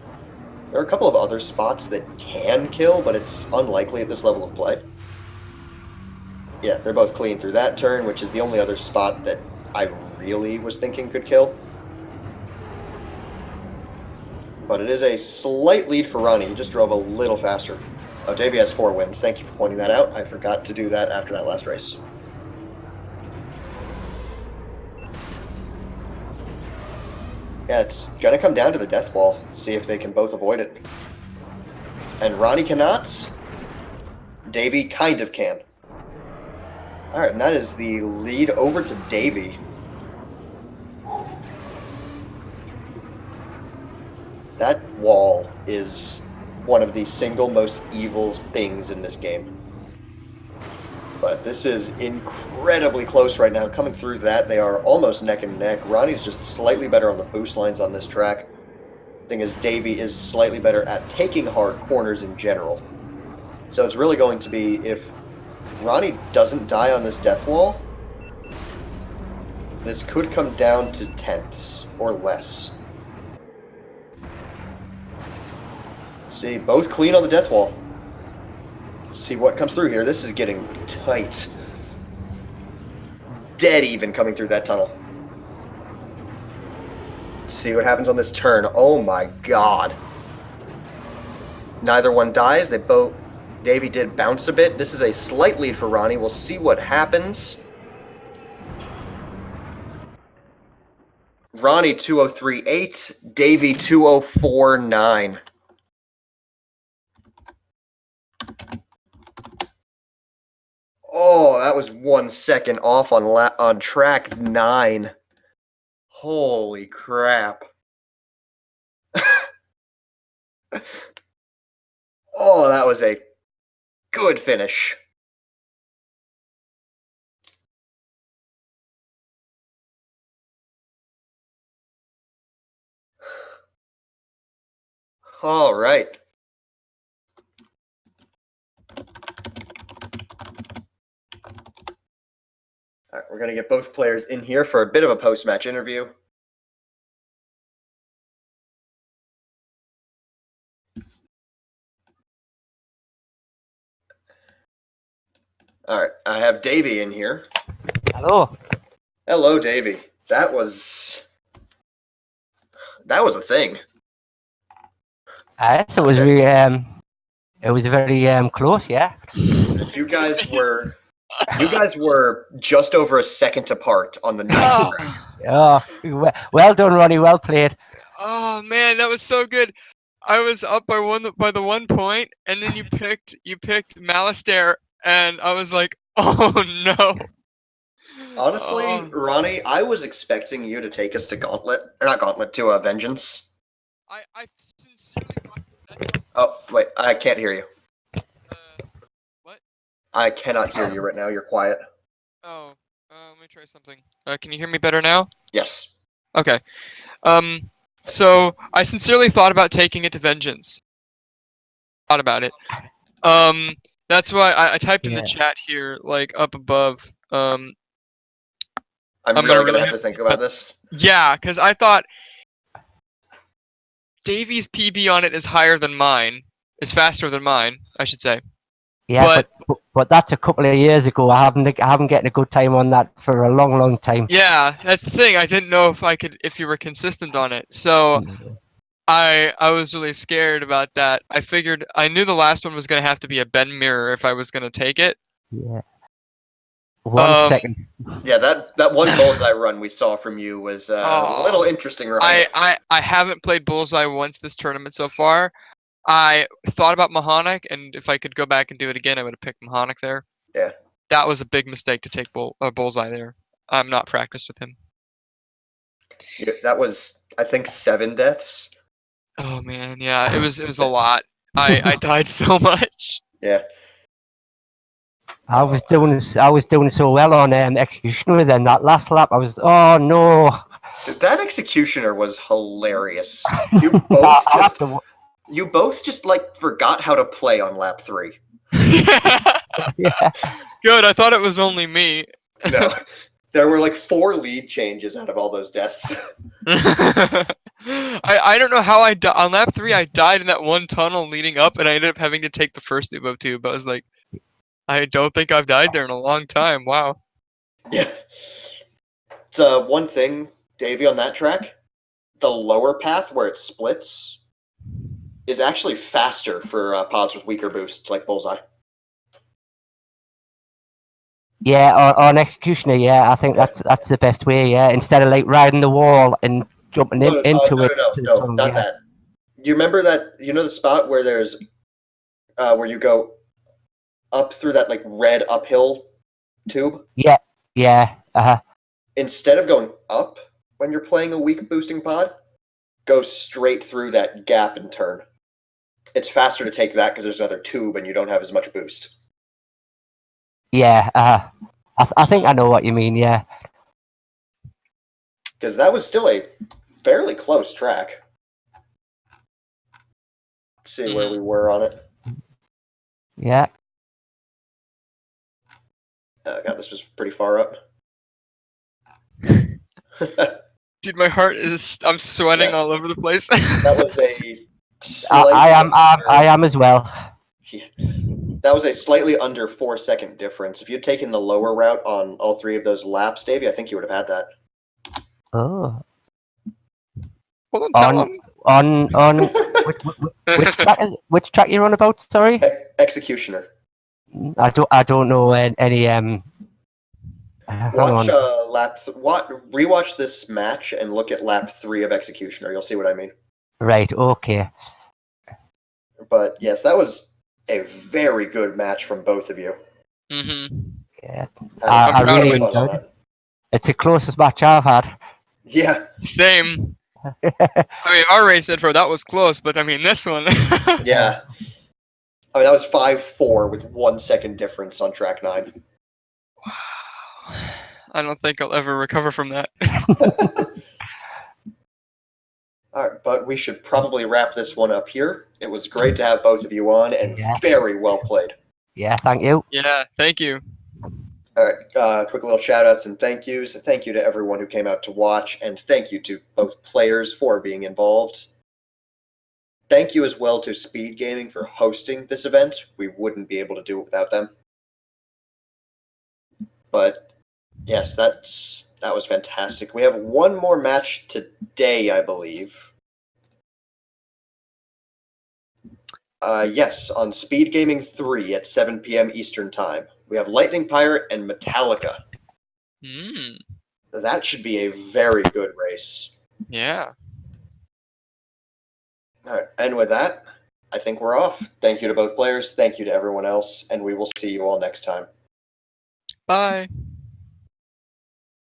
There are a couple of other spots that can kill, but it's unlikely at this level of play. Yeah, they're both clean through that turn, which is the only other spot that I really was thinking could kill. But it is a slight lead for Roni. He just drove a little faster. Oh, Davey has 4 wins. Thank you for pointing that out. I forgot to do that after that last race. Yeah, it's going to come down to the death wall. See if they can both avoid it. And Roni cannot. Davey kind of can. Alright, and that is the lead over to Davey. That wall is one of the single most evil things in this game. But this is incredibly close right now. Coming through that, they are almost neck and neck. Roni's just slightly better on the boost lines on this track. Thing is, Davey is slightly better at taking hard corners in general. So it's really going to be, if Roni doesn't die on this death wall, this could come down to tenths or less. See, both clean on the death wall. See what comes through here. This is getting tight. Dead even coming through that tunnel. See what happens on this turn. Oh my god. Neither one dies. Davey did bounce a bit. This is a slight lead for Roni. We'll see what happens. Roni 203.8, Davey 204.9. Oh, that was 1 second off on track 9. Holy crap. Oh, that was a good finish. All right. All right, we're going to get both players in here for a bit of a post-match interview. All right, I have Davey in here. Hello. Hello, Davey. That was a thing. It was very close, yeah. You guys were just over a second apart on the ninth. Oh, well done, Ronnie. Well played. Oh man, that was so good. I was up by the 1 point, and then you picked Malistaire, and I was like, oh no. Honestly, Roni, I was expecting you to take us to to Vengeance. I sincerely thought that. Oh wait, I can't hear you. What? I cannot hear you right now. You're quiet. Oh, let me try something. Can you hear me better now? Yes. Okay. So I sincerely thought about taking it to Vengeance. Thought about it. That's why I typed in the chat here, like up above. I'm really gonna have to think about this. Yeah, because I thought Davey's PB on it is higher than mine. Is faster than mine, I should say. Yeah, but that's a couple of years ago. I haven't getting a good time on that for a long time. Yeah, that's the thing. I didn't know if you were consistent on it. So I was really scared about that. I knew the last one was gonna have to be a bend mirror if I was gonna take it. Yeah. One second. Yeah, that one bullseye run we saw from you was a little interesting, right? I haven't played bullseye once this tournament so far. I thought about Mahonic, and if I could go back and do it again, I would have picked Mahonic there. Yeah. That was a big mistake to take bullseye there. I'm not practiced with him. Yeah, that was, I think, 7 deaths. Oh man, yeah, it was a lot. I died so much. Yeah. I was doing so well on Executioner. Then that last lap, oh no. That Executioner was hilarious. You both just like forgot how to play on lap 3. Yeah. Good. I thought it was only me. No, there were like 4 lead changes out of all those deaths. I don't know how on lap 3 I died in that one tunnel leading up, and I ended up having to take the first Ubo tube. I was like, I don't think I've died there in a long time. Wow. Yeah. It's one thing, Davey, on that track, the lower path where it splits is actually faster for pods with weaker boosts like Bullseye. Yeah, on Executioner, yeah, I think that's the best way, yeah. Instead of like riding the wall and jumping into it. No, not that. You remember that, the spot where there's, where you go up through that like red uphill tube? Yeah, Instead of going up when you're playing a weak boosting pod, go straight through that gap and turn. It's faster to take that because there's another tube and you don't have as much boost. Yeah, I think I know what you mean, yeah. Because that was still a fairly close track. Let's see where we were on it. Yeah. God, this was pretty far up. Dude, my heart I'm sweating all over the place. That was a I am as well. Yeah. That was a slightly under 4-second difference. If you'd taken the lower route on all 3 of those laps, Davey, I think you would have had that. Oh. Well, tell him. On which track you're on about? Sorry. Executioner. I don't know any Rewatch this match and look at lap 3 of Executioner. You'll see what I mean. Right. Okay. But yes, that was a very good match from both of you. Mm-hmm. Yeah. I really enjoyed it. It's the closest match I've had. Yeah. Same. I mean, our race info, that was close, but I mean, this one. Yeah. I mean, that was 5-4 with 1 second difference on track 9. Wow. I don't think I'll ever recover from that. Alright, but we should probably wrap this one up here. It was great to have both of you on, and very well played. Yeah, thank you. Yeah, thank you. Alright, quick little shout-outs and thank yous. Thank you to everyone who came out to watch, and thank you to both players for being involved. Thank you as well to Speed Gaming for hosting this event. We wouldn't be able to do it without them. But, yes, that was fantastic. We have one more match today, I believe. Yes, on Speed Gaming 3 at 7 p.m. Eastern Time. We have Lightning Pirate and Metallica. That should be a very good race. Yeah. Alright, and with that, I think we're off. Thank you to both players, thank you to everyone else, and we will see you all next time. Bye.